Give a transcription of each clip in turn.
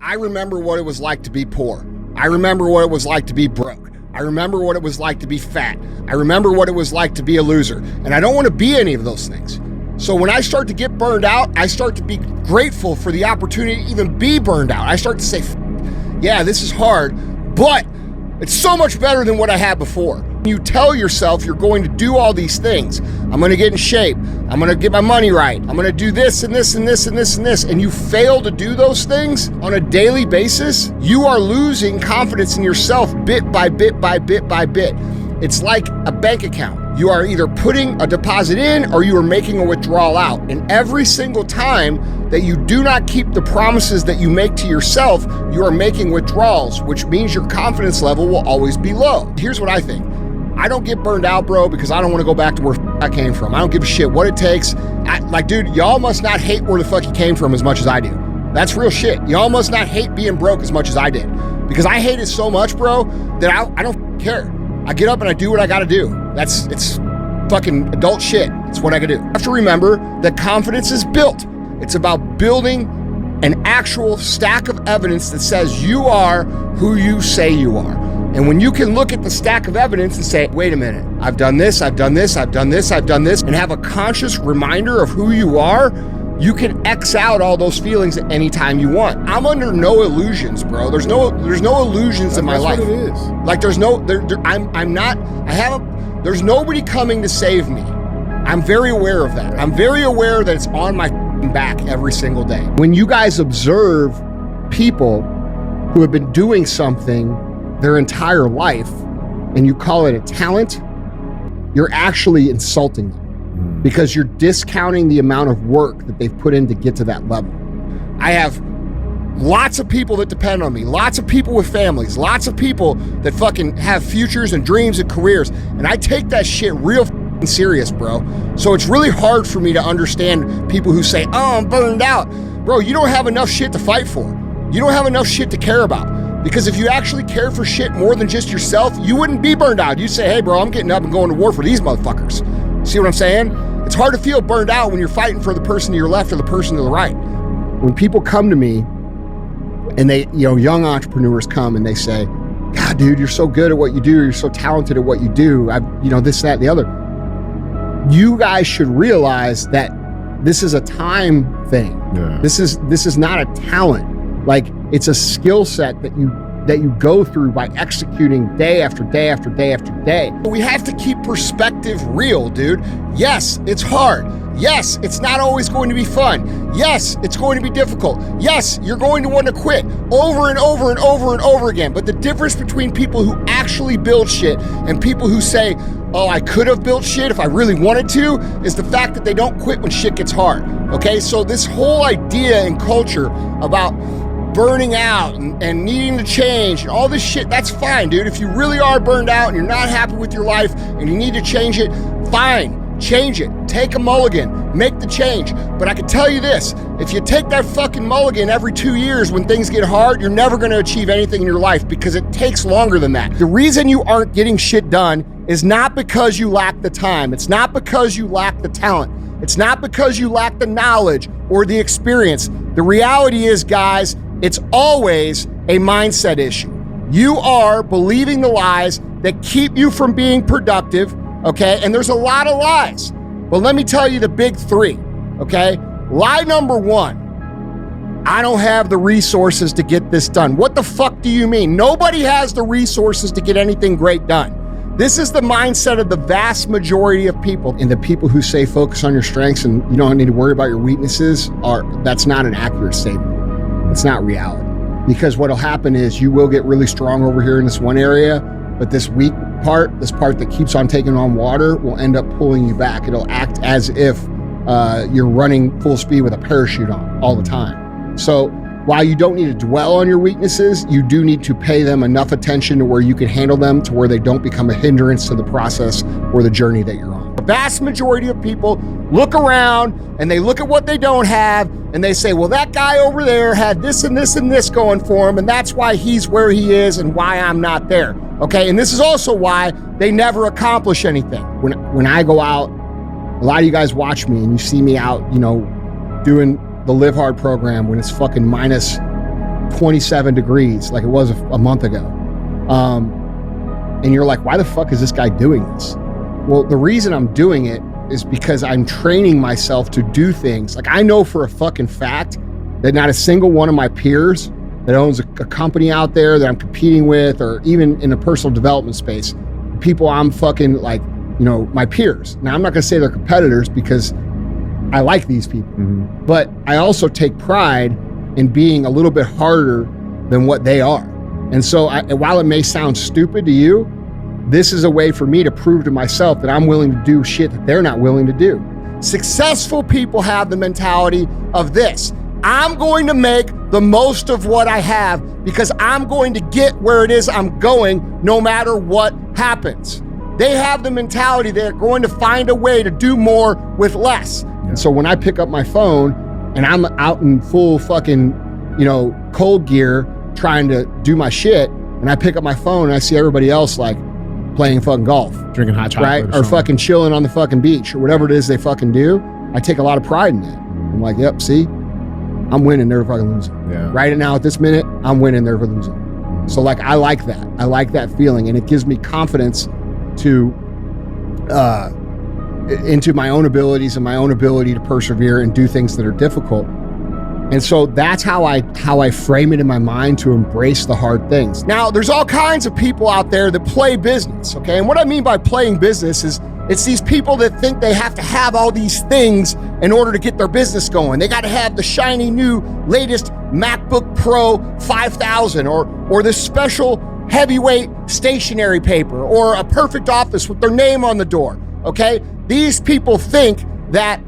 I remember what it was like to be poor. I remember what it was like to be broke. I remember what it was like to be fat. I remember what it was like to be a loser. And I don't want to be any of those things. So when I start to get burned out, I start to be grateful for the opportunity to even be burned out. I start to say, yeah, this is hard, but it's so much better than what I had before. You tell yourself you're going to do all these things. I'm going to get in shape. I'm going to get my money right. I'm going to do this and this and this and this and this. And you fail to do those things on a daily basis, you are losing confidence in yourself bit by bit by bit by bit. It's like a bank account. You are either putting a deposit in or you are making a withdrawal out. And every single time that you do not keep the promises that you make to yourself, you are making withdrawals, which means your confidence level will always be low. Here's what I think. I don't get burned out, bro, because I don't want to go back to where I came from. I don't give a shit what it takes. Dude, y'all must not hate where the fuck you came from as much as I do. That's real shit. Y'all must not hate being broke as much as I did. Because I hate it so much, bro, that I don't care. I get up and I do what I gotta do. It's fucking adult shit. It's what I gotta do. You have to remember that confidence is built. It's about building an actual stack of evidence that says you are who you say you are. And when you can look at the stack of evidence and say, wait a minute, I've done this, I've done this, I've done this, I've done this, and have a conscious reminder of who you are, you can X out all those feelings at any time you want. I'm under no illusions, bro. There's no illusions in my life. That's what it is. Like there's nobody coming to save me. I'm very aware of that. I'm very aware that it's on my back every single day. When you guys observe people who have been doing something their entire life and you call it a talent, you're actually insulting them because you're discounting the amount of work that they've put in to get to that level. I have lots of people that depend on me, lots of people with families, lots of people that fucking have futures and dreams and careers, and I take that shit real serious, bro. So it's really hard for me to understand people who say, oh, I'm burned out. Bro, you don't have enough shit to fight for. You don't have enough shit to care about. Because if you actually care for shit more than just yourself, you wouldn't be burned out. You'd say, hey, bro, I'm getting up and going to war for these motherfuckers. See what I'm saying? It's hard to feel burned out when you're fighting for the person to your left or the person to the right. When people come to me and they, young entrepreneurs come and they say, God, dude, you're so good at what you do. You're so talented at what you do. This, that, and the other. You guys should realize that this is a time thing. Yeah. This is not a talent. Like, it's a skill set that you go through by executing day after day after day after day. We have to keep perspective real, dude. Yes, it's hard. Yes, it's not always going to be fun. Yes, it's going to be difficult. Yes, you're going to want to quit over and over and over and over again. But the difference between people who actually build shit and people who say, oh, I could have built shit if I really wanted to, is the fact that they don't quit when shit gets hard. Okay, so this whole idea and culture about burning out and needing to change and all this shit, that's fine, dude. If you really are burned out and you're not happy with your life and you need to change it, fine, change it. Take a mulligan, make the change. But I can tell you this, if you take that fucking mulligan every 2 years when things get hard, you're never gonna achieve anything in your life because it takes longer than that. The reason you aren't getting shit done is not because you lack the time. It's not because you lack the talent. It's not because you lack the knowledge or the experience. The reality is, guys, it's always a mindset issue. You are believing the lies that keep you from being productive, okay? And there's a lot of lies. But let me tell you the big three, okay? Lie number one, I don't have the resources to get this done. What the fuck do you mean? Nobody has the resources to get anything great done. This is the mindset of the vast majority of people. And the people who say focus on your strengths and you don't need to worry about your weaknesses, that's not an accurate statement. It's not reality. Because what'll happen is you will get really strong over here in this one area, but this weak part, this part that keeps on taking on water, will end up pulling you back. It'll act as if you're running full speed with a parachute on all the time. So while you don't need to dwell on your weaknesses, you do need to pay them enough attention to where you can handle them to where they don't become a hindrance to the process or the journey that you're on. The vast majority of people look around and they look at what they don't have and they say, well, that guy over there had this and this and this going for him, and that's why he's where he is and why I'm not there. Okay, and this is also why they never accomplish anything. When I go out, a lot of you guys watch me and you see me out, doing the Live Hard program when it's fucking minus 27 degrees like it was a month ago. And you're like, why the fuck is this guy doing this? Well, the reason I'm doing it is because I'm training myself to do things. Like, I know for a fucking fact that not a single one of my peers that owns a company out there that I'm competing with, or even in the personal development space, people I'm fucking like, you know, my peers. Now, I'm not gonna say they're competitors because I like these people, but I also take pride in being a little bit harder than what they are. And so while it may sound stupid to you, this is a way for me to prove to myself that I'm willing to do shit that they're not willing to do. Successful people have the mentality of this: I'm going to make the most of what I have because I'm going to get where it is I'm going no matter what happens. They have the mentality they're going to find a way to do more with less. And so when I pick up my phone and I'm out in full fucking, you know, cold gear trying to do my shit, and I pick up my phone and I see everybody else like playing fucking golf, drinking hot chocolate, right? Or fucking chilling on the fucking beach or whatever it is they fucking do, I take a lot of pride in that. I'm like, yep, see, I'm winning, they're fucking losing. Yeah. Right now at this minute, I'm winning, they're losing. So like, I like that. I like that feeling, and it gives me confidence to into my own abilities and my own ability to persevere and do things that are difficult. And so that's how I frame it in my mind, to embrace the hard things. Now, there's all kinds of people out there that play business, okay? And what I mean by playing business is it's these people that think they have to have all these things in order to get their business going. They got to have the shiny new latest MacBook Pro 5000 or this special heavyweight stationery paper or a perfect office with their name on the door, okay? These people think that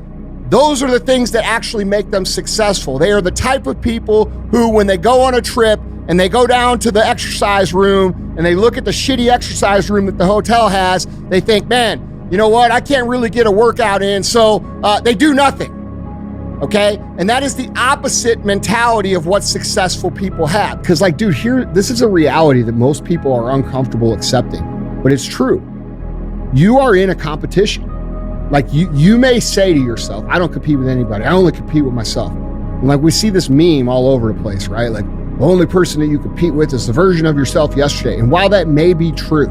those are the things that actually make them successful. They are the type of people who, when they go on a trip and they go down to the exercise room and they look at the shitty exercise room that the hotel has, they think, man, you know what? I can't really get a workout in, so they do nothing, okay? And that is the opposite mentality of what successful people have. Because like, dude, this is a reality that most people are uncomfortable accepting, but it's true. You are in a competition. Like you may say to yourself, I don't compete with anybody. I only compete with myself. And like, we see this meme all over the place, right? Like, the only person that you compete with is the version of yourself yesterday. And while that may be true,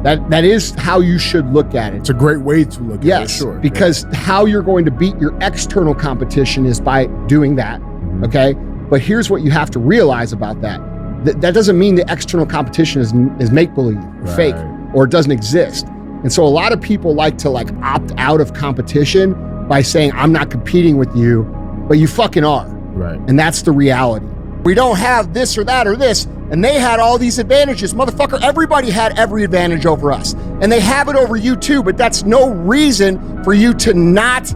that is how you should look at it. It's a great way to look at it. Yes, Sure. because how you're going to beat your external competition is by doing that, okay? But here's what you have to realize about that. That doesn't mean the external competition is make-believe, or fake, or it doesn't exist. And so a lot of people like to like opt out of competition by saying, I'm not competing with you, but you fucking are. Right. And that's the reality. We don't have this or that or this, and they had all these advantages. Motherfucker, everybody had every advantage over us. And they have it over you too, but that's no reason for you to not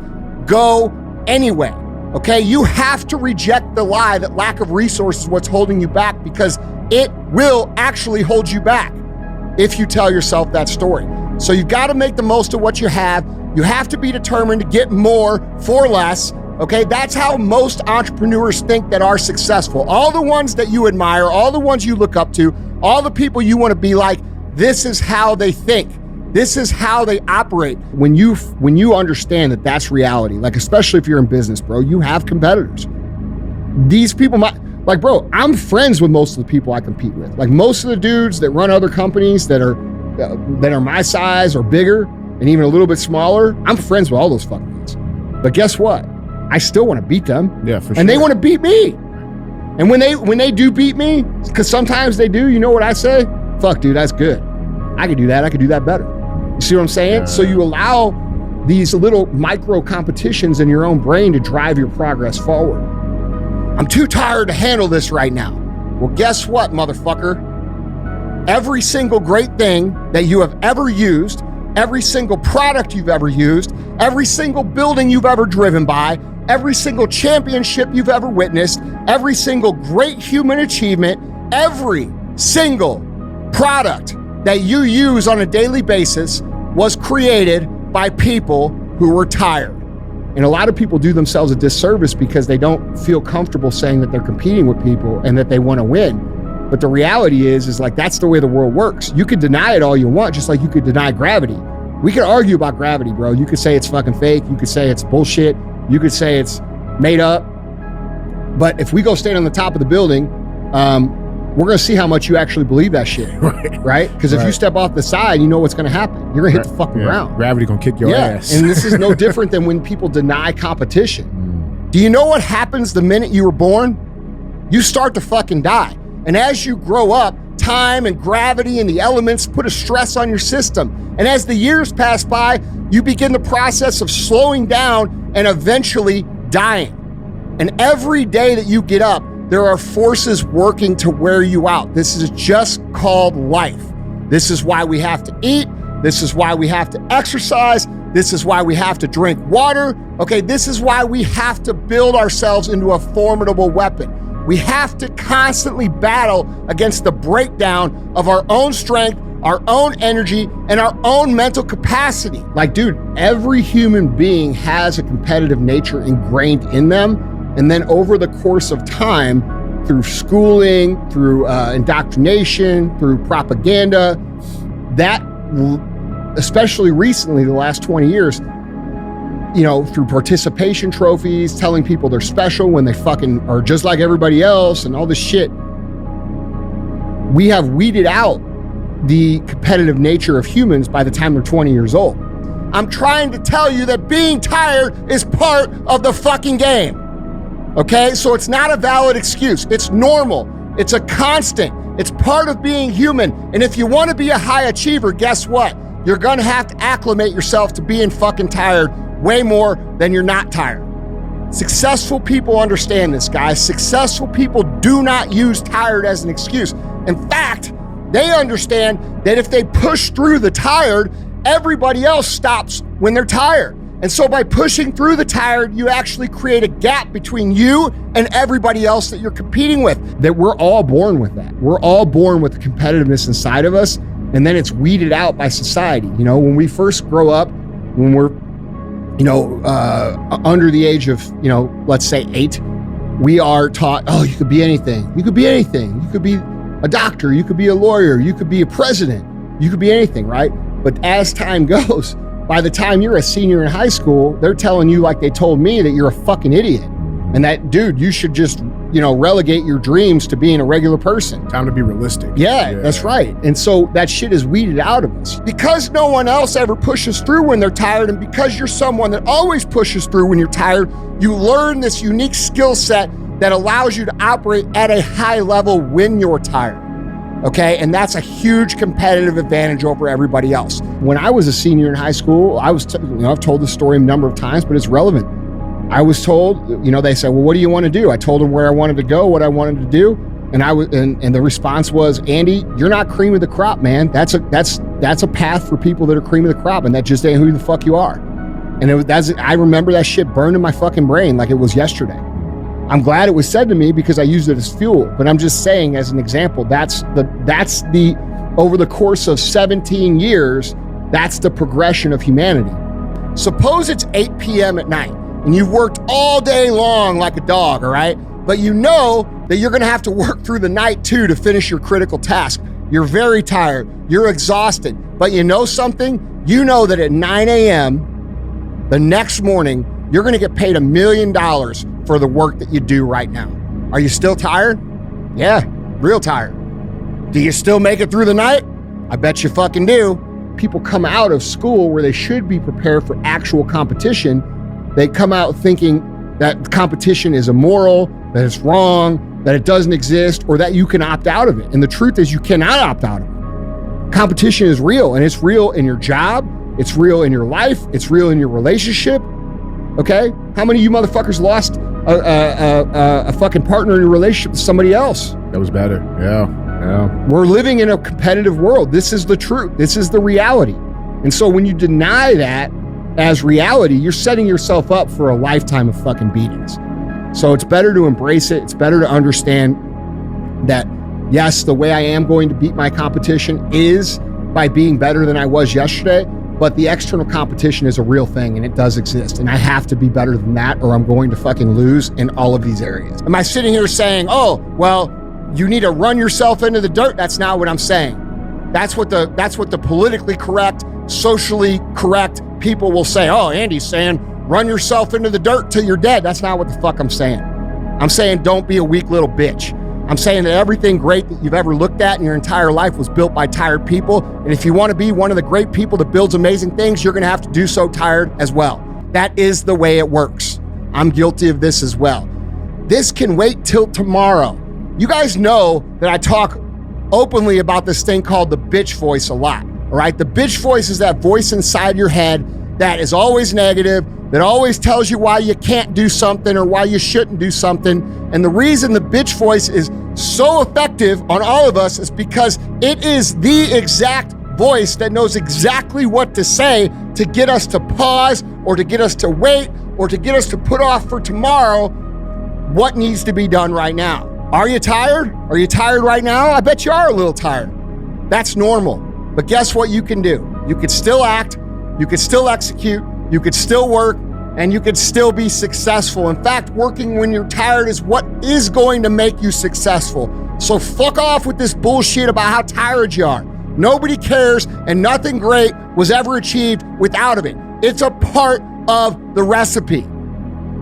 go anyway, okay? You have to reject the lie that lack of resources is what's holding you back, because it will actually hold you back if you tell yourself that story. So you've got to make the most of what you have. You have to be determined to get more for less, okay? That's how most entrepreneurs think that are successful. All the ones that you admire, all the ones you look up to, all the people you want to be like, this is how they think. This is how they operate. When you understand that that's reality, like especially if you're in business, bro, you have competitors. These people like, bro, I'm friends with most of the people I compete with. Like most of the dudes that run other companies that are my size or bigger and even a little bit smaller, I'm friends with all those fucking guys. But guess what? I still want to beat them. Yeah, for sure. And they want to beat me. And when they do beat me, because sometimes they do, you know what I say? Fuck, dude, that's good. I could do that. I could do that better. You see what I'm saying? So you allow these little micro competitions in your own brain to drive your progress forward. I'm too tired to handle this right now. Well, guess what, motherfucker? Every single great thing that you have ever used, every single product you've ever used, every single building you've ever driven by, every single championship you've ever witnessed, every single great human achievement, every single product that you use on a daily basis was created by people who were tired. And a lot of people do themselves a disservice because they don't feel comfortable saying that they're competing with people and that they want to win. But the reality is like, that's the way the world works. You could deny it all you want, just like you could deny gravity. We could argue about gravity, bro. You could say it's fucking fake. You could say it's bullshit. You could say it's made up. But if we go stand on the top of the building we're going to see how much you actually believe that shit, right? Because if you step off the side, you know what's going to happen. You're going to hit the fucking ground. Gravity going to kick your ass. And this is no different than when people deny competition. Do you know what happens the minute you were born? You start to fucking die. And as you grow up, time and gravity and the elements put a stress on your system. And as the years pass by, you begin the process of slowing down and eventually dying. And every day that you get up, there are forces working to wear you out. This is just called life. This is why we have to eat. This is why we have to exercise. This is why we have to drink water. Okay, this is why we have to build ourselves into a formidable weapon. We have to constantly battle against the breakdown of our own strength, our own energy, and our own mental capacity. Like, dude, every human being has a competitive nature ingrained in them. And then over the course of time, through schooling, through indoctrination, through propaganda, that, especially recently, the last 20 years, you know, through participation trophies, telling people they're special when they fucking are just like everybody else and all this shit, we have weeded out the competitive nature of humans by the time they're 20 years old. I'm trying to tell you that being tired is part of the fucking game. Okay, so it's not a valid excuse. It's normal. It's a constant. It's part of being human. And if you want to be a high achiever, guess what? You're going to have to acclimate yourself to being fucking tired way more than you're not tired. Successful people understand this, guys. Successful people do not use tired as an excuse. In fact, they understand that if they push through the tired, everybody else stops when they're tired. And so by pushing through the tired, you actually create a gap between you and everybody else that you're competing with. That we're all born with that. We're all born with the competitiveness inside of us, and then it's weeded out by society. You know, when we first grow up, when we're, you know, under the age of, you know, let's say 8, we are taught, oh, you could be anything. You could be anything. You could be a doctor. You could be a lawyer. You could be a president. You could be anything, right? But as time goes, by the time you're a senior in high school, they're telling you, like they told me, that you're a fucking idiot. And that, dude, you should just, you know, relegate your dreams to being a regular person. Time to be realistic. Yeah, that's right. And so that shit is weeded out of us. Because no one else ever pushes through when they're tired, and because you're someone that always pushes through when you're tired, you learn this unique skill set that allows you to operate at a high level when you're tired. Okay, and that's a huge competitive advantage over everybody else. When I was a senior in high school, I was, I've told this story a number of times, but it's relevant. I was told, you know, they said, well, what do you want to do? I told them where I wanted to go, what I wanted to do. And and the response was, Andy, you're not cream of the crop, man. That's a path for people that are cream of the crop, and that just ain't who the fuck you are. And I remember that shit burned in my fucking brain like it was yesterday. I'm glad it was said to me because I used it as fuel, but I'm just saying as an example, that's the over the course of 17 years, that's the progression of humanity. Suppose it's 8 p.m. at night and you've worked all day long like a dog, all right? But you know that you're gonna have to work through the night too to finish your critical task. You're very tired, you're exhausted, but you know something? You know that at 9 a.m. the next morning, you're gonna get paid $1 million for the work that you do right now. Are you still tired? Yeah, real tired. Do you still make it through the night? I bet you fucking do. People come out of school where they should be prepared for actual competition. They come out thinking that competition is immoral, that it's wrong, that it doesn't exist, or that you can opt out of it. And the truth is you cannot opt out of it. Competition is real, and it's real in your job, it's real in your life, it's real in your relationship. Okay? How many of you motherfuckers lost a fucking partner in your relationship with somebody else? That was better. Yeah. We're living in a competitive world. This is the truth. This is the reality. And so when you deny that as reality, you're setting yourself up for a lifetime of fucking beatings. So it's better to embrace it. It's better to understand that, yes, the way I am going to beat my competition is by being better than I was yesterday. But the external competition is a real thing, and it does exist. And I have to be better than that, or I'm going to fucking lose in all of these areas. Am I sitting here saying, oh, well, you need to run yourself into the dirt? That's not what I'm saying. That's what the politically correct, socially correct people will say. Oh, Andy's saying, run yourself into the dirt till you're dead. That's not what the fuck I'm saying. I'm saying, don't be a weak little bitch. I'm saying that everything great that you've ever looked at in your entire life was built by tired people. And if you want to be one of the great people that builds amazing things, you're going to have to do so tired as well. That is the way it works. I'm guilty of this as well. This can wait till tomorrow. You guys know that I talk openly about this thing called the bitch voice a lot, all right? The bitch voice is that voice inside your head that is always negative, that always tells you why you can't do something or why you shouldn't do something. And the reason the bitch voice is so effective on all of us is because it is the exact voice that knows exactly what to say to get us to pause or to get us to wait or to get us to put off for tomorrow what needs to be done right now. Are you tired? Are you tired right now? I bet you are a little tired. That's normal. But guess what you can do? You could still act, you could still execute, you could still work, and you could still be successful. In fact, working when you're tired is what is going to make you successful. So fuck off with this bullshit about how tired you are. Nobody cares, and nothing great was ever achieved without of it. It's a part of the recipe.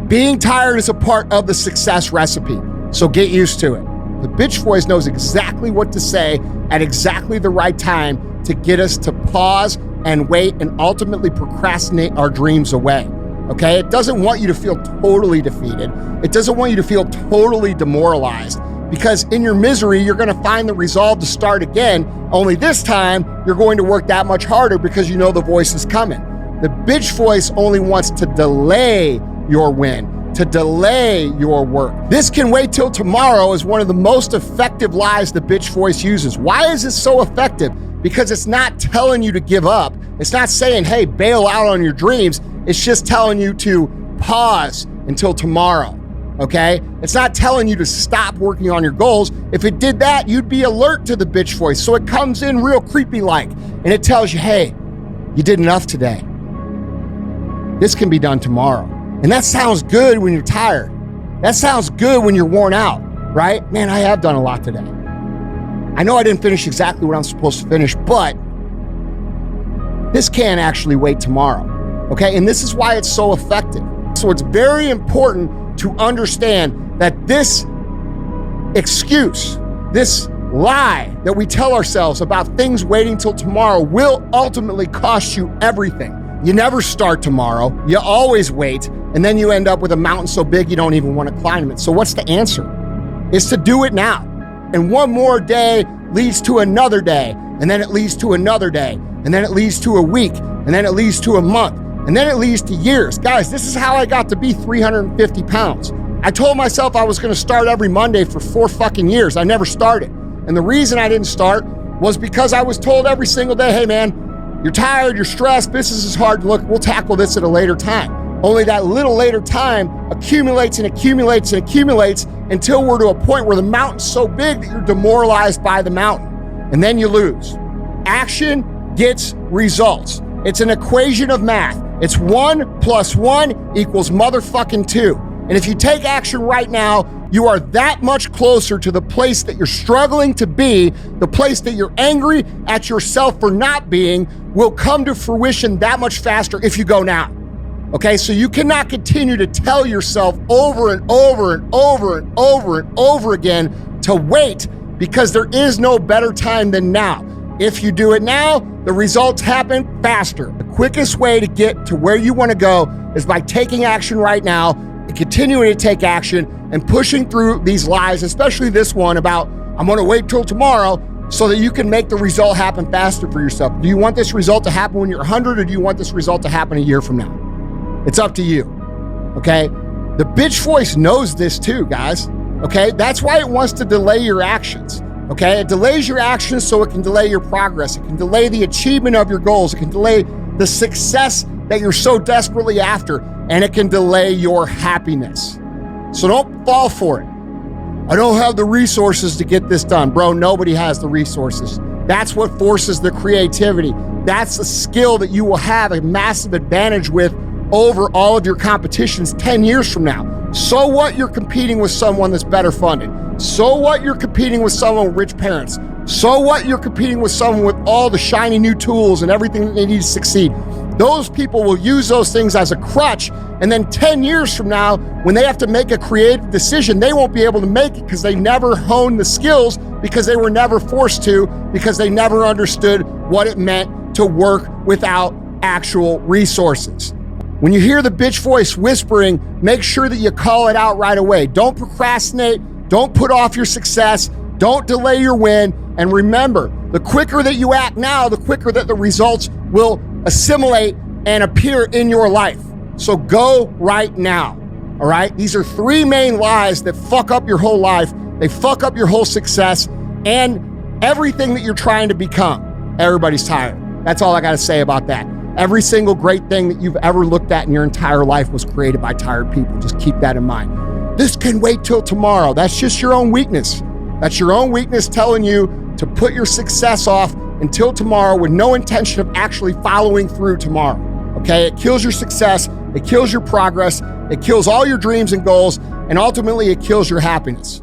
Being tired is a part of the success recipe. So get used to it. The bitch voice knows exactly what to say at exactly the right time to get us to pause and wait and ultimately procrastinate our dreams away. Okay? It doesn't want you to feel totally defeated. It doesn't want you to feel totally demoralized, because in your misery, you're going to find the resolve to start again. Only this time, you're going to work that much harder because you know the voice is coming. The bitch voice only wants to delay your win, to delay your work. This can wait till tomorrow is one of the most effective lies the bitch voice uses. Why is it so effective? Because it's not telling you to give up. It's not saying, hey, bail out on your dreams. It's just telling you to pause until tomorrow, okay? It's not telling you to stop working on your goals. If it did that, you'd be alert to the bitch voice. So it comes in real creepy-like, and it tells you, hey, you did enough today. This can be done tomorrow. And that sounds good when you're tired. That sounds good when you're worn out, right? Man, I have done a lot today. I know I didn't finish exactly what I'm supposed to finish, but this can actually wait tomorrow, okay? And this is why it's so effective. So it's very important to understand that this excuse, this lie that we tell ourselves about things waiting till tomorrow will ultimately cost you everything. You never start tomorrow, you always wait, and then you end up with a mountain so big you don't even want to climb it. So what's the answer? It's to do it now. And one more day leads to another day, and then it leads to another day, and then it leads to a week, and then it leads to a month, and then it leads to years. Guys, this is how I got to be 350 pounds. I told myself I was gonna start every Monday for 4 fucking years. I never started. And the reason I didn't start was because I was told every single day, hey man, you're tired, you're stressed, business is hard, look, we'll tackle this at a later time. Only that little later time accumulates and accumulates and accumulates until we're to a point where the mountain's so big that you're demoralized by the mountain. And then you lose. Action gets results. It's an equation of math. It's 1 + 1 equals motherfucking 2. And if you take action right now, you are that much closer to the place that you're struggling to be, the place that you're angry at yourself for not being, will come to fruition that much faster if you go now. Okay, so you cannot continue to tell yourself over and over and over and over and over again to wait, because there is no better time than now. If you do it now, the results happen faster. The quickest way to get to where you want to go is by taking action right now and continuing to take action and pushing through these lies, especially this one about, I'm going to wait till tomorrow, so that you can make the result happen faster for yourself. Do you want this result to happen when you're 100, or do you want this result to happen a year from now? It's up to you, okay? The bitch voice knows this too, guys, okay? That's why it wants to delay your actions, okay? It delays your actions so it can delay your progress. It can delay the achievement of your goals. It can delay the success that you're so desperately after, and it can delay your happiness. So don't fall for it. I don't have the resources to get this done. Bro, nobody has the resources. That's what forces the creativity. That's a skill that you will have a massive advantage with over all of your competitions 10 years from now. So what you're competing with someone that's better funded? So what you're competing with someone with rich parents? So what you're competing with someone with all the shiny new tools and everything that they need to succeed? Those people will use those things as a crutch. And then 10 years from now, when they have to make a creative decision, they won't be able to make it because they never honed the skills, because they were never forced to, because they never understood what it meant to work without actual resources. When you hear the bitch voice whispering, make sure that you call it out right away. Don't procrastinate. Don't put off your success. Don't delay your win. And remember, the quicker that you act now, the quicker that the results will assimilate and appear in your life. So go right now, all right? These are 3 main lies that fuck up your whole life. They fuck up your whole success and everything that you're trying to become. Everybody's tired. That's all I got to say about that. Every single great thing that you've ever looked at in your entire life was created by tired people. Just keep that in mind. This can wait till tomorrow. That's just your own weakness. That's your own weakness telling you to put your success off until tomorrow with no intention of actually following through tomorrow. Okay? It kills your success. It kills your progress. It kills all your dreams and goals. And ultimately, it kills your happiness.